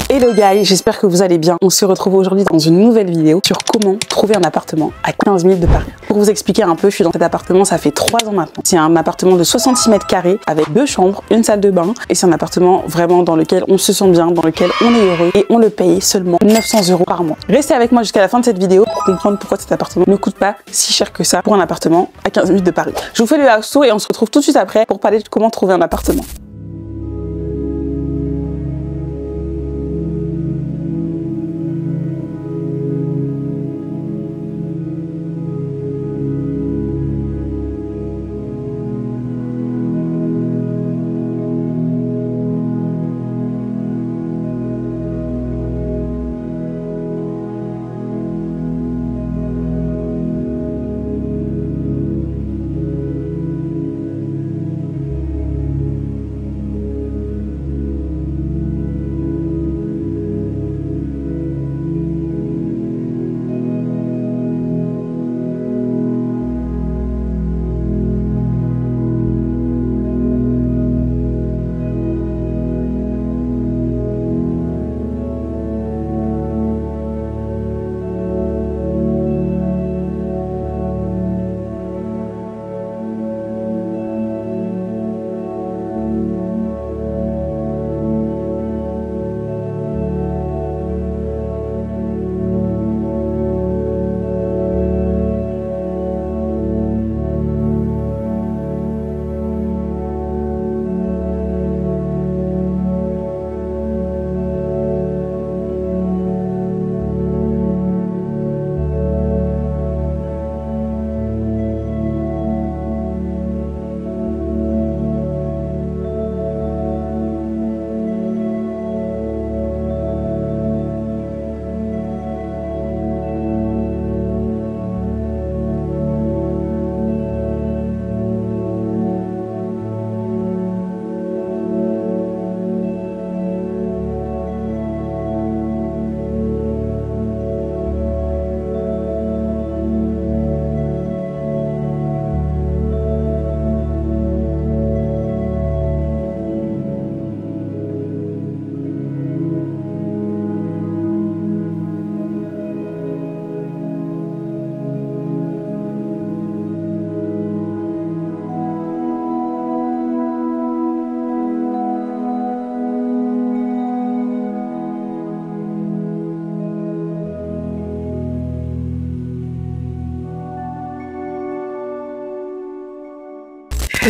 Hello guys, j'espère que vous allez bien. On se retrouve aujourd'hui dans une nouvelle vidéo sur comment trouver un appartement à 15 minutes de Paris. Pour vous expliquer un peu, je suis dans cet appartement, ça fait 3 ans maintenant. C'est un appartement de 66 mètres carrés avec 2 chambres, une salle de bain. Et c'est un appartement vraiment dans lequel on se sent bien, dans lequel on est heureux. Et on le paye seulement 900 € par mois. Restez avec moi jusqu'à la fin de cette vidéo pour comprendre pourquoi cet appartement ne coûte pas si cher que ça pour un appartement à 15 minutes de Paris. Je vous fais le house tour et on se retrouve tout de suite après pour parler de comment trouver un appartement.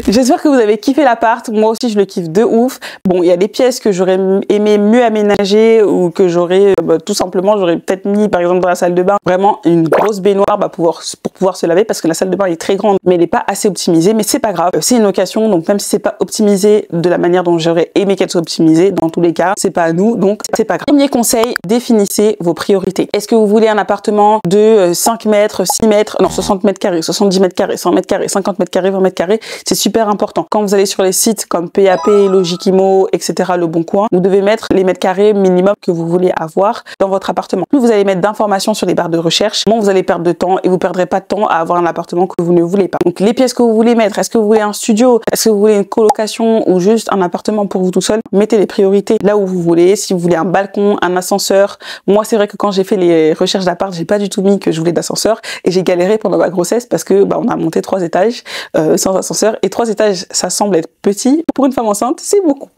J'espère que vous avez kiffé l'appart, moi aussi je le kiffe de ouf. Bon, il y a des pièces que j'aurais aimé mieux aménager ou que j'aurais tout simplement, j'aurais peut-être mis par exemple dans la salle de bain vraiment une grosse baignoire pour pouvoir se laver parce que la salle de bain est très grande mais elle n'est pas assez optimisée, mais c'est pas grave. C'est une location donc même si c'est pas optimisé de la manière dont j'aurais aimé qu'elle soit optimisée, dans tous les cas, c'est pas à nous donc c'est pas grave. Premier conseil, définissez vos priorités. Est-ce que vous voulez un appartement de 5 mètres, 6 mètres, non 60 mètres carrés, 70 mètres carrés, 100 mètres carrés, 50 mètres carrés, 20 mètres carrés, c'est super important. Quand vous allez sur les sites comme PAP, Logikimo, etc., Le Bon Coin, vous devez mettre les mètres carrés minimum que vous voulez avoir dans votre appartement. Plus vous allez mettre d'informations sur les barres de recherche, moins vous allez perdre de temps et vous perdrez pas de temps à avoir un appartement que vous ne voulez pas. Donc les pièces que vous voulez mettre, est-ce que vous voulez un studio, est-ce que vous voulez une colocation ou juste un appartement pour vous tout seul? Mettez les priorités là où vous voulez. Si vous voulez un balcon, un ascenseur, moi c'est vrai que quand j'ai fait les recherches d'appart, j'ai pas du tout mis que je voulais d'ascenseur et j'ai galéré pendant ma grossesse parce que on a monté 3 étages sans ascenseur et 3 étages ça semble être petit. Pour une femme enceinte, c'est beaucoup.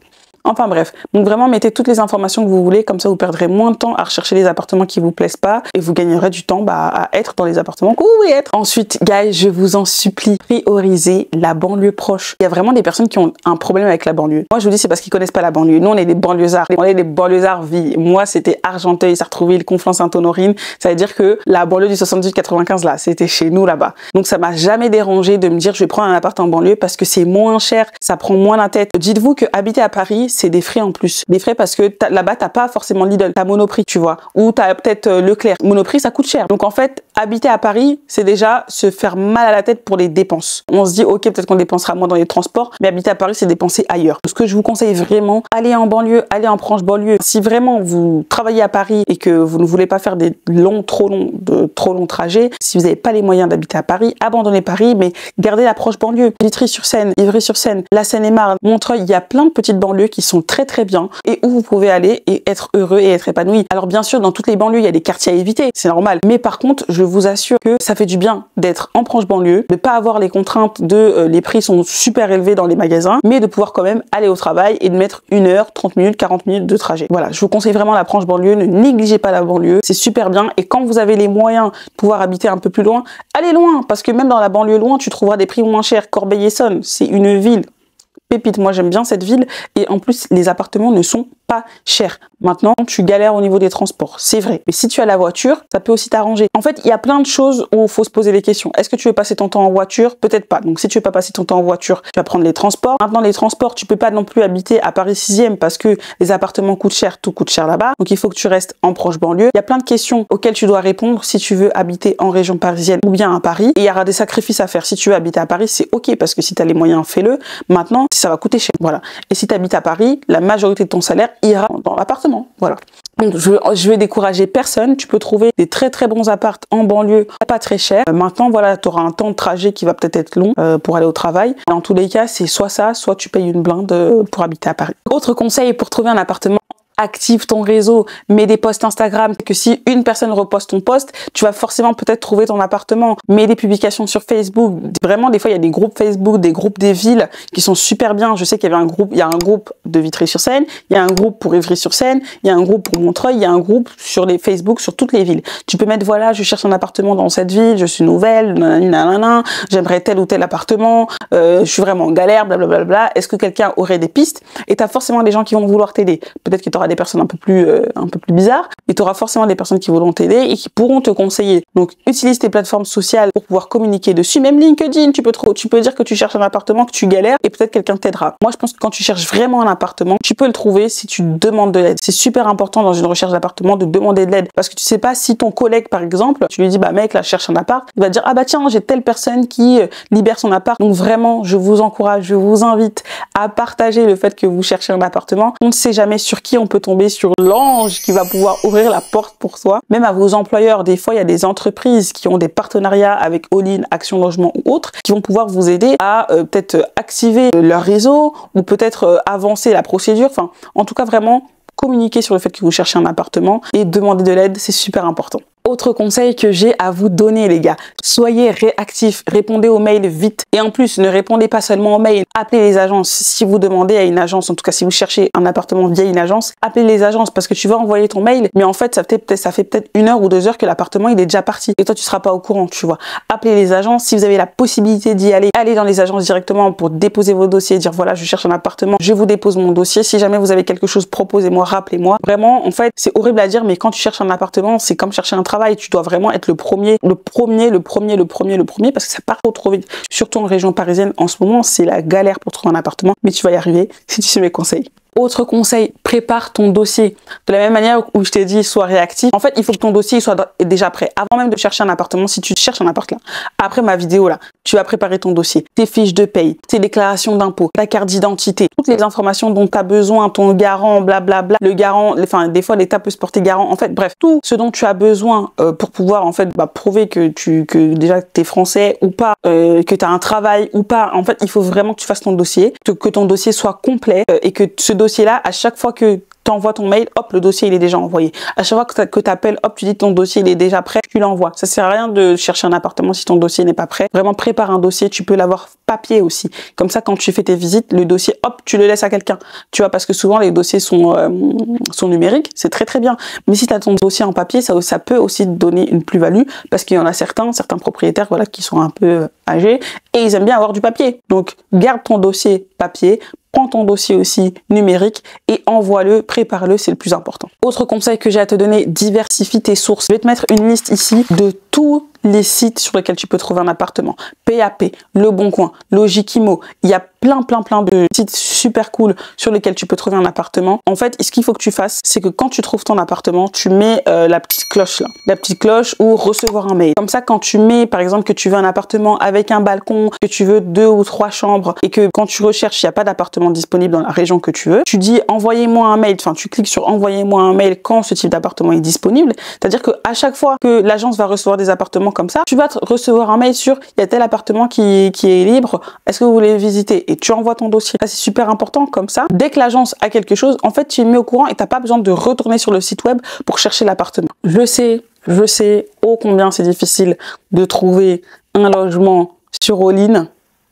Enfin bref, donc vraiment mettez toutes les informations que vous voulez, comme ça vous perdrez moins de temps à rechercher les appartements qui vous plaisent pas et vous gagnerez du temps à être dans les appartements que vous voulez être. Ensuite, guys, je vous en supplie, priorisez la banlieue proche. Il y a vraiment des personnes qui ont un problème avec la banlieue. Moi je vous dis c'est parce qu'ils connaissent pas la banlieue. Nous on est des banlieusards, on est des banlieusards vie. Moi c'était Argenteuil, Sartrouville, Conflans-Sainte-Honorine. Ça veut dire que la banlieue du 78-95 là, c'était chez nous là-bas. Donc ça m'a jamais dérangé de me dire je vais prendre un appart en banlieue parce que c'est moins cher, ça prend moins la tête. Dites-vous que habiter à Paris c'est des frais en plus. Des frais parce que là-bas, t'as pas forcément Lidl, t'as Monoprix, tu vois. Ou t'as peut-être Leclerc. Monoprix, ça coûte cher. Donc en fait, habiter à Paris, c'est déjà se faire mal à la tête pour les dépenses. On se dit, ok, peut-être qu'on dépensera moins dans les transports, mais habiter à Paris, c'est dépenser ailleurs. Ce que je vous conseille vraiment, allez en banlieue, allez en proche banlieue. Si vraiment vous travaillez à Paris et que vous ne voulez pas faire des trop longs trajets, si vous n'avez pas les moyens d'habiter à Paris, abandonnez Paris, mais gardez la proche banlieue. Vitry-sur-Seine, Ivry-sur-Seine, la Seine-et-Marne, Montreuil, il y a plein de petites banlieues qui sont très très bien et où vous pouvez aller et être heureux et être épanoui. Alors bien sûr, dans toutes les banlieues, il y a des quartiers à éviter, c'est normal. Mais par contre, je vous assure que ça fait du bien d'être en proche banlieue, de pas avoir les contraintes de les prix sont super élevés dans les magasins, mais de pouvoir quand même aller au travail et de mettre 1 heure, 30 minutes, 40 minutes de trajet. Voilà, je vous conseille vraiment la proche banlieue, ne négligez pas la banlieue, c'est super bien. Et quand vous avez les moyens de pouvoir habiter un peu plus loin, allez loin, parce que même dans la banlieue loin, tu trouveras des prix moins chers. Corbeil-Essonnes, c'est une ville pépite, moi j'aime bien cette ville, et en plus les appartements ne sont pas chers. Maintenant, tu galères au niveau des transports, c'est vrai. Mais si tu as la voiture, ça peut aussi t'arranger. En fait, il y a plein de choses où il faut se poser les questions. Est-ce que tu veux passer ton temps en voiture? Peut-être pas. Donc si tu veux pas passer ton temps en voiture, tu vas prendre les transports. Maintenant, les transports, tu peux pas non plus habiter à Paris 6e parce que les appartements coûtent cher, tout coûte cher là-bas. Donc il faut que tu restes en proche banlieue. Il y a plein de questions auxquelles tu dois répondre si tu veux habiter en région parisienne ou bien à Paris. Et il y aura des sacrifices à faire. Si tu veux habiter à Paris, c'est ok parce que si tu as les moyens, fais-le. Maintenant, ça va coûter cher. Voilà. Et si tu habites à Paris, la majorité de ton salaire ira dans l'appartement. Voilà. Donc, je vais décourager personne. Tu peux trouver des très très bons apparts en banlieue, pas très cher. Maintenant, voilà, tu auras un temps de trajet qui va peut-être être long pour aller au travail. Dans tous les cas, c'est soit ça, soit tu payes une blinde pour habiter à Paris. Autre conseil pour trouver un appartement: active ton réseau, mets des posts Instagram, que si une personne reposte ton post, tu vas forcément peut-être trouver ton appartement. Mets des publications sur Facebook. Vraiment, des fois, il y a des groupes Facebook, des groupes des villes qui sont super bien. Je sais qu'il y avait il y a un groupe de Vitry-sur-Seine, il y a un groupe pour Ivry-sur-Seine, il y a un groupe pour Montreuil, il y a un groupe sur les Facebook, sur toutes les villes. Tu peux mettre, voilà, je cherche un appartement dans cette ville, je suis nouvelle, nanana, j'aimerais tel ou tel appartement, je suis vraiment en galère, blablabla. Est-ce que quelqu'un aurait des pistes? Et tu as forcément des gens qui vont vouloir t'aider. Peut-être que tu auras des personnes un peu plus bizarres, mais tu auras forcément des personnes qui voudront t'aider et qui pourront te conseiller. Donc utilise tes plateformes sociales pour pouvoir communiquer dessus. Même LinkedIn, tu peux dire que tu cherches un appartement, que tu galères, et peut-être quelqu'un t'aidera. Moi, je pense que quand tu cherches vraiment un appartement, tu peux le trouver si tu demandes de l'aide. C'est super important dans une recherche d'appartement de demander de l'aide, parce que tu sais pas si ton collègue, par exemple, tu lui dis, bah mec, là je cherche un appart, il va te dire, ah bah tiens, j'ai telle personne qui libère son appart. Donc vraiment, je vous encourage, je vous invite à partager le fait que vous cherchez un appartement. On ne sait jamais sur qui on peut tomber, sur l'ange qui va pouvoir ouvrir la porte pour soi. Même à vos employeurs, des fois il y a des entreprises qui ont des partenariats avec All-in, Action Logement ou autres, qui vont pouvoir vous aider à peut-être activer leur réseau ou peut-être avancer la procédure. Enfin, en tout cas, vraiment communiquer sur le fait que vous cherchez un appartement et demander de l'aide, c'est super important. Autre conseil que j'ai à vous donner, les gars, soyez réactifs, répondez aux mails vite. Et en plus, ne répondez pas seulement aux mails, appelez les agences. Si vous demandez à une agence, en tout cas si vous cherchez un appartement via une agence, appelez les agences, parce que tu vas envoyer ton mail, mais en fait, ça fait peut-être 1 heure ou 2 heures que l'appartement il est déjà parti. Et toi, tu seras pas au courant, tu vois. Appelez les agences. Si vous avez la possibilité d'y aller, allez dans les agences directement pour déposer vos dossiers, dire voilà, je cherche un appartement, je vous dépose mon dossier. Si jamais vous avez quelque chose, proposez-moi, rappelez-moi. Vraiment, en fait, c'est horrible à dire, mais quand tu cherches un appartement, c'est comme chercher un travail. Tu dois vraiment être le premier, parce que ça part trop vite. Surtout en région parisienne, en ce moment, c'est la galère pour trouver un appartement, mais tu vas y arriver si tu suis mes conseils. Autre conseil, prépare ton dossier. De la même manière où je t'ai dit, sois réactif. En fait, il faut que ton dossier soit déjà prêt. Avant même de chercher un appartement, si tu cherches un appart là, après ma vidéo là, tu vas préparer ton dossier, tes fiches de paye, tes déclarations d'impôts, ta carte d'identité, toutes les informations dont tu as besoin, ton garant, blablabla, le garant, enfin, des fois l'État peut se porter garant. En fait, bref, tout ce dont tu as besoin pour pouvoir en fait prouver que déjà t'es français ou pas, que tu as un travail ou pas. En fait, il faut vraiment que tu fasses ton dossier, que ton dossier soit complet et que ce dossier-là, à chaque fois que t'envoies ton mail, hop, le dossier il est déjà envoyé. À chaque fois que t'appelles, hop, tu dis ton dossier il est déjà prêt, tu l'envoies. Ça sert à rien de chercher un appartement si ton dossier n'est pas prêt. Vraiment, prépare un dossier, tu peux l'avoir papier aussi. Comme ça, quand tu fais tes visites, le dossier, hop, tu le laisses à quelqu'un. Tu vois, parce que souvent les dossiers sont numériques, c'est très bien. Mais si tu as ton dossier en papier, ça peut aussi te donner une plus-value, parce qu'il y en a certains propriétaires, voilà, qui sont un peu âgés et ils aiment bien avoir du papier. Donc, garde ton dossier papier. Prends ton dossier aussi numérique et envoie-le, prépare-le, c'est le plus important. Autre conseil que j'ai à te donner, diversifie tes sources. Je vais te mettre une liste ici de tous les sites sur lesquels tu peux trouver un appartement. PAP, Le Bon Coin, Logikimo, il y a plein de sites super cool sur lesquels tu peux trouver un appartement. En fait, ce qu'il faut que tu fasses, c'est que quand tu trouves ton appartement, tu mets la petite cloche là, la petite cloche ou recevoir un mail. Comme ça, quand tu mets, par exemple, que tu veux un appartement avec un balcon, que tu veux 2 ou 3 chambres et que quand tu recherches, il n'y a pas d'appartement disponible dans la région que tu veux, tu dis envoyez-moi un mail, enfin tu cliques sur envoyez-moi un mail quand ce type d'appartement est disponible. C'est-à-dire que à chaque fois que l'agence va recevoir des appartements comme ça, tu vas recevoir un mail sur il y a tel appartement qui est libre, est-ce que vous voulez visiter? et tu envoies ton dossier. Ça, c'est super important. Comme ça, dès que l'agence a quelque chose, en fait, tu es mis au courant et t'as pas besoin de retourner sur le site web pour chercher l'appartement. Je sais, ô combien c'est difficile de trouver un logement sur All-in,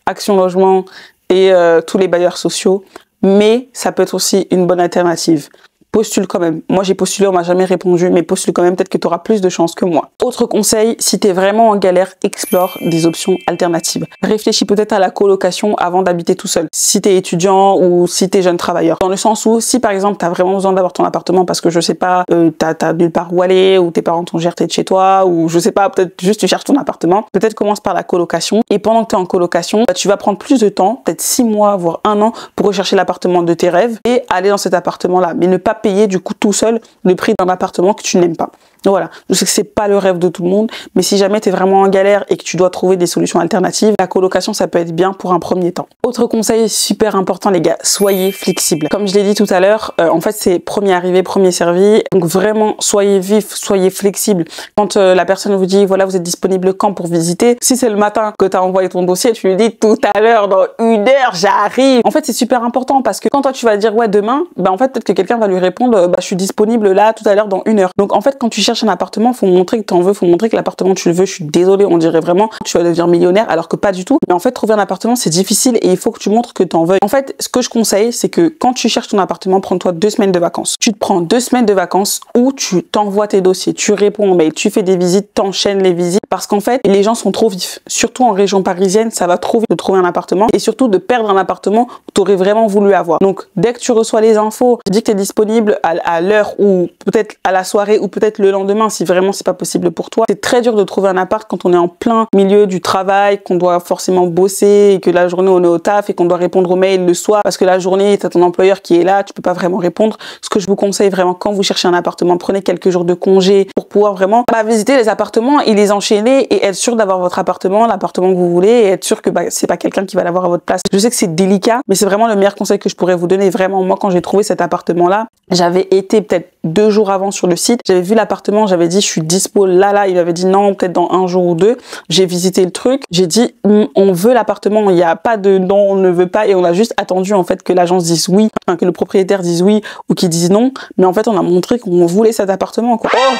Action Logement et tous les bailleurs sociaux, mais ça peut être aussi une bonne alternative. Postule quand même. Moi, j'ai postulé, on m'a jamais répondu, mais postule quand même, peut-être que tu auras plus de chance que moi. Autre conseil, si tu es vraiment en galère, explore des options alternatives. Réfléchis peut-être à la colocation avant d'habiter tout seul. Si tu es étudiant ou si tu es jeune travailleur. Dans le sens où, si par exemple, tu as vraiment besoin d'avoir ton appartement parce que je sais pas, t'as nulle part où aller, ou tes parents t'ont géré de chez toi, ou je sais pas, peut-être juste tu cherches ton appartement, peut-être commence par la colocation. Et pendant que tu es en colocation, tu vas prendre plus de temps, peut-être 6 mois, voire 1 an, pour rechercher l'appartement de tes rêves et aller dans cet appartement-là. Mais ne pas payer du coup tout seul le prix d'un appartement que tu n'aimes pas. Donc voilà, je sais que c'est pas le rêve de tout le monde, mais si jamais tu es vraiment en galère et que tu dois trouver des solutions alternatives, la colocation ça peut être bien pour un premier temps. Autre conseil super important les gars, soyez flexibles. Comme je l'ai dit tout à l'heure, en fait c'est premier arrivé, premier servi. Donc vraiment soyez vif, soyez flexible. Quand la personne vous dit voilà vous êtes disponible quand pour visiter, si c'est le matin que tu as envoyé ton dossier, tu lui dis tout à l'heure dans 1 heure j'arrive. En fait c'est super important parce que quand toi tu vas dire ouais demain, bah en fait peut-être que quelqu'un va lui répondre bah je suis disponible là tout à l'heure dans 1 heure. Donc en fait quand tu cherches un appartement, faut montrer que t'en veux, faut montrer que l'appartement tu le veux. Je suis désolée, on dirait vraiment que tu vas devenir millionnaire alors que pas du tout. Mais en fait, trouver un appartement c'est difficile et il faut que tu montres que t'en veux. En fait, ce que je conseille, c'est que quand tu cherches ton appartement, prends-toi 2 semaines de vacances. Tu te prends 2 semaines de vacances où tu t'envoies tes dossiers, tu réponds aux mails, tu fais des visites, t'enchaînes les visites parce qu'en fait, les gens sont trop vifs. Surtout en région parisienne, ça va trop vite de trouver un appartement et surtout de perdre un appartement que tu aurais vraiment voulu avoir. Donc, dès que tu reçois les infos, tu dis que tu es disponible à l'heure ou peut-être à la soirée ou peut-être le lendemain si vraiment c'est pas possible pour toi. C'est très dur de trouver un appart quand on est en plein milieu du travail, qu'on doit forcément bosser et que la journée on est au taf et qu'on doit répondre aux mails le soir parce que la journée t'as ton employeur qui est là, tu peux pas vraiment répondre. Ce que je vous conseille vraiment quand vous cherchez un appartement, prenez quelques jours de congé pour pouvoir vraiment visiter les appartements et les enchaîner et être sûr d'avoir votre appartement, l'appartement que vous voulez et être sûr que c'est pas quelqu'un qui va l'avoir à votre place. Je sais que c'est délicat, mais c'est vraiment le meilleur conseil que je pourrais vous donner. Vraiment, moi quand j'ai trouvé cet appartement là, j'avais été peut-être 2 jours avant sur le site, j'avais vu l'appartement, j'avais dit je suis dispo là, il m'avait dit non, peut-être dans 1 jour ou 2. J'ai visité le truc, j'ai dit on veut l'appartement, il n'y a pas de non, on ne veut pas et on a juste attendu en fait que l'agence dise oui, enfin que le propriétaire dise oui ou qu'il dise non, mais en fait on a montré qu'on voulait cet appartement quoi. Oh,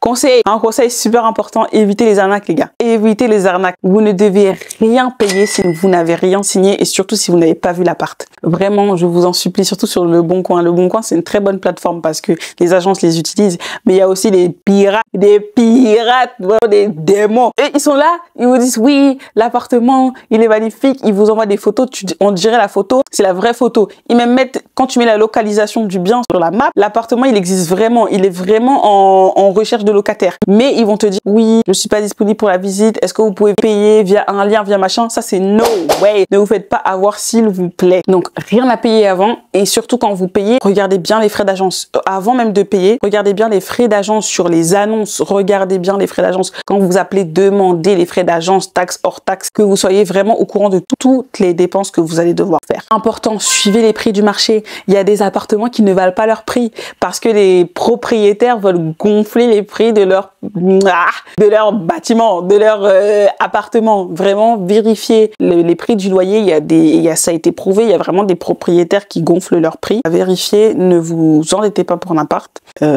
conseil, un conseil super important, évitez les arnaques les gars, évitez les arnaques. Vous ne devez rien payer si vous n'avez rien signé et surtout si vous n'avez pas vu l'appart. Vraiment, je vous en supplie, surtout sur le Bon Coin. Le Bon Coin, c'est une très bonne plateforme parce que les agences les utilisent, mais il y a aussi des pirates, des démons. Et ils sont là, ils vous disent oui, l'appartement, il est magnifique, ils vous envoient des photos, on dirait la photo, c'est la vraie photo. Ils même mettent, quand tu mets la localisation du bien sur la map, l'appartement, il existe vraiment, il est vraiment en recherche de locataire. Mais ils vont te dire oui, je suis pas disponible pour la visite, est-ce que vous pouvez payer via un lien, via machin? Ça, c'est no way. Ne vous faites pas avoir s'il vous plaît. Donc, rien à payer avant et surtout quand vous payez, regardez bien les frais d'agence. Avant même de payer, regardez bien les frais d'agence sur les annonces, regardez bien les frais d'agence. Quand vous appelez, demandez les frais d'agence, taxes hors taxes, que vous soyez vraiment au courant de toutes les dépenses que vous allez devoir faire. Important, suivez les prix du marché. Il y a des appartements qui ne valent pas leur prix parce que les propriétaires veulent gonfler les prix de leur bâtiment, de leur appartement. Vraiment, vérifiez les prix du loyer. Ça a été prouvé, il y a vraiment des propriétaires qui gonflent leurs prix. Vérifiez, ne vous endettez pas pour un appart.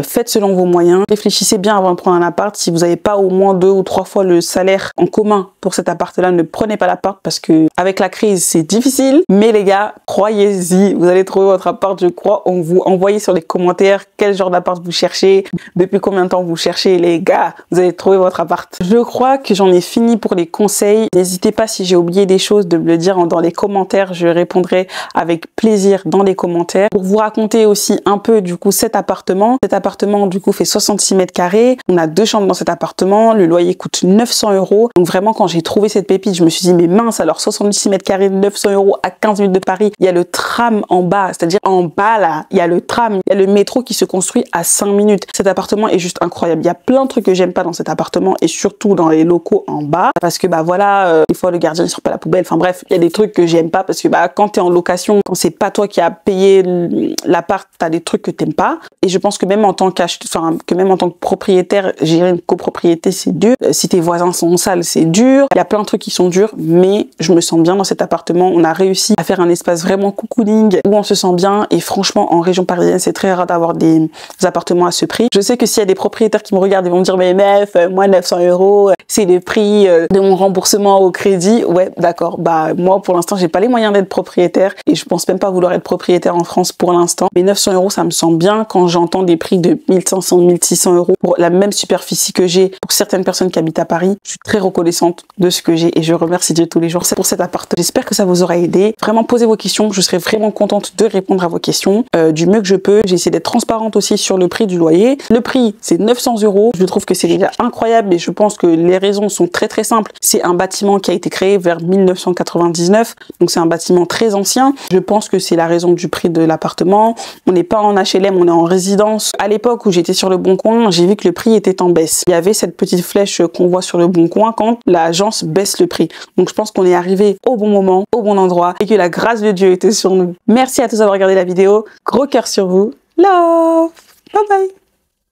Faites selon vos moyens. Réfléchissez bien avant de prendre un appart. Si vous n'avez pas au moins 2 ou 3 fois le salaire en commun pour cet appart-là, ne prenez pas l'appart parce que avec la crise, c'est difficile. Mais les gars, croyez-y, vous allez trouver votre appart, je crois. On vous envoie sur les commentaires quel genre d'appart vous cherchez, depuis combien de temps vous cherchez. Les gars, vous allez trouver votre appart. Je crois que j'en ai fini pour les conseils. N'hésitez pas si j'ai oublié des choses de me le dire dans les commentaires. Je répondrai avec plaisir dans les commentaires. Pour vous raconter aussi un peu du coup cet appartement. Cet appartement du coup fait 66 mètres carrés. On a 2 chambres dans cet appartement. Le loyer coûte 900 €. Donc vraiment quand j'ai trouvé cette pépite, je me suis dit mais mince alors 66 mètres carrés, 900 € à 15 minutes de Paris. Il y a le tram en bas, c'est-à-dire en bas là, il y a le tram, il y a le métro qui se construit à 5 minutes. Cet appartement est juste incroyable. Il y a plein de trucs que j'aime pas dans cet appartement et surtout dans les locaux en bas parce que voilà, des fois le gardien il sort pas la poubelle. Enfin bref, il y a des trucs que j'aime pas parce que quand t'es en location, quand c'est pas toi qui as payé l'appart, t'as des trucs que t'aimes pas. Et je pense que même en tant que propriétaire, gérer une copropriété, c'est dur. Si tes voisins sont sales, c'est dur. Il y a plein de trucs qui sont durs, mais je me sens bien dans cet appartement. On a réussi à faire un espace vraiment cocooning où on se sent bien. Et franchement, en région parisienne, c'est très rare d'avoir des appartements à ce prix. Je sais que s'il y a des propriétaires qui me regardent, ils vont me dire, mais meuf, moi 900 €, c'est le prix de mon remboursement au crédit. Ouais, d'accord. Bah, moi, pour l'instant, j'ai pas les moyens d'être propriétaire et je pense même pas vouloir être propriétaire en France pour l'instant. Mais 900 €, ça me semble bien quand j'entends des prix de 1500, 1600 € pour la même superficie que j'ai pour certaines personnes qui habitent à Paris. Je suis très reconnaissante de ce que j'ai et je remercie Dieu tous les jours pour cet appart. J'espère que ça vous aura aidé. Vraiment, posez vos questions. Je serai vraiment contente de répondre à vos questions du mieux que je peux. J'ai essayé d'être transparente aussi sur le prix du loyer. Le prix, c'est 900 €. Je trouve que c'est déjà incroyable, mais je pense que les raisons sont très très simples. C'est un bâtiment qui a été créé vers 1999, donc c'est un bâtiment très ancien. Je pense que c'est la raison du prix de l'appartement. On n'est pas en HLM, on est en résidence. À l'époque où j'étais sur le Bon Coin, j'ai vu que le prix était en baisse. Il y avait cette petite flèche qu'on voit sur le Bon Coin quand l'agence baisse le prix. Donc je pense qu'on est arrivé au bon moment, au bon endroit et que la grâce de Dieu était sur nous. Merci à tous d'avoir regardé la vidéo. Gros cœur sur vous. Love. Bye bye.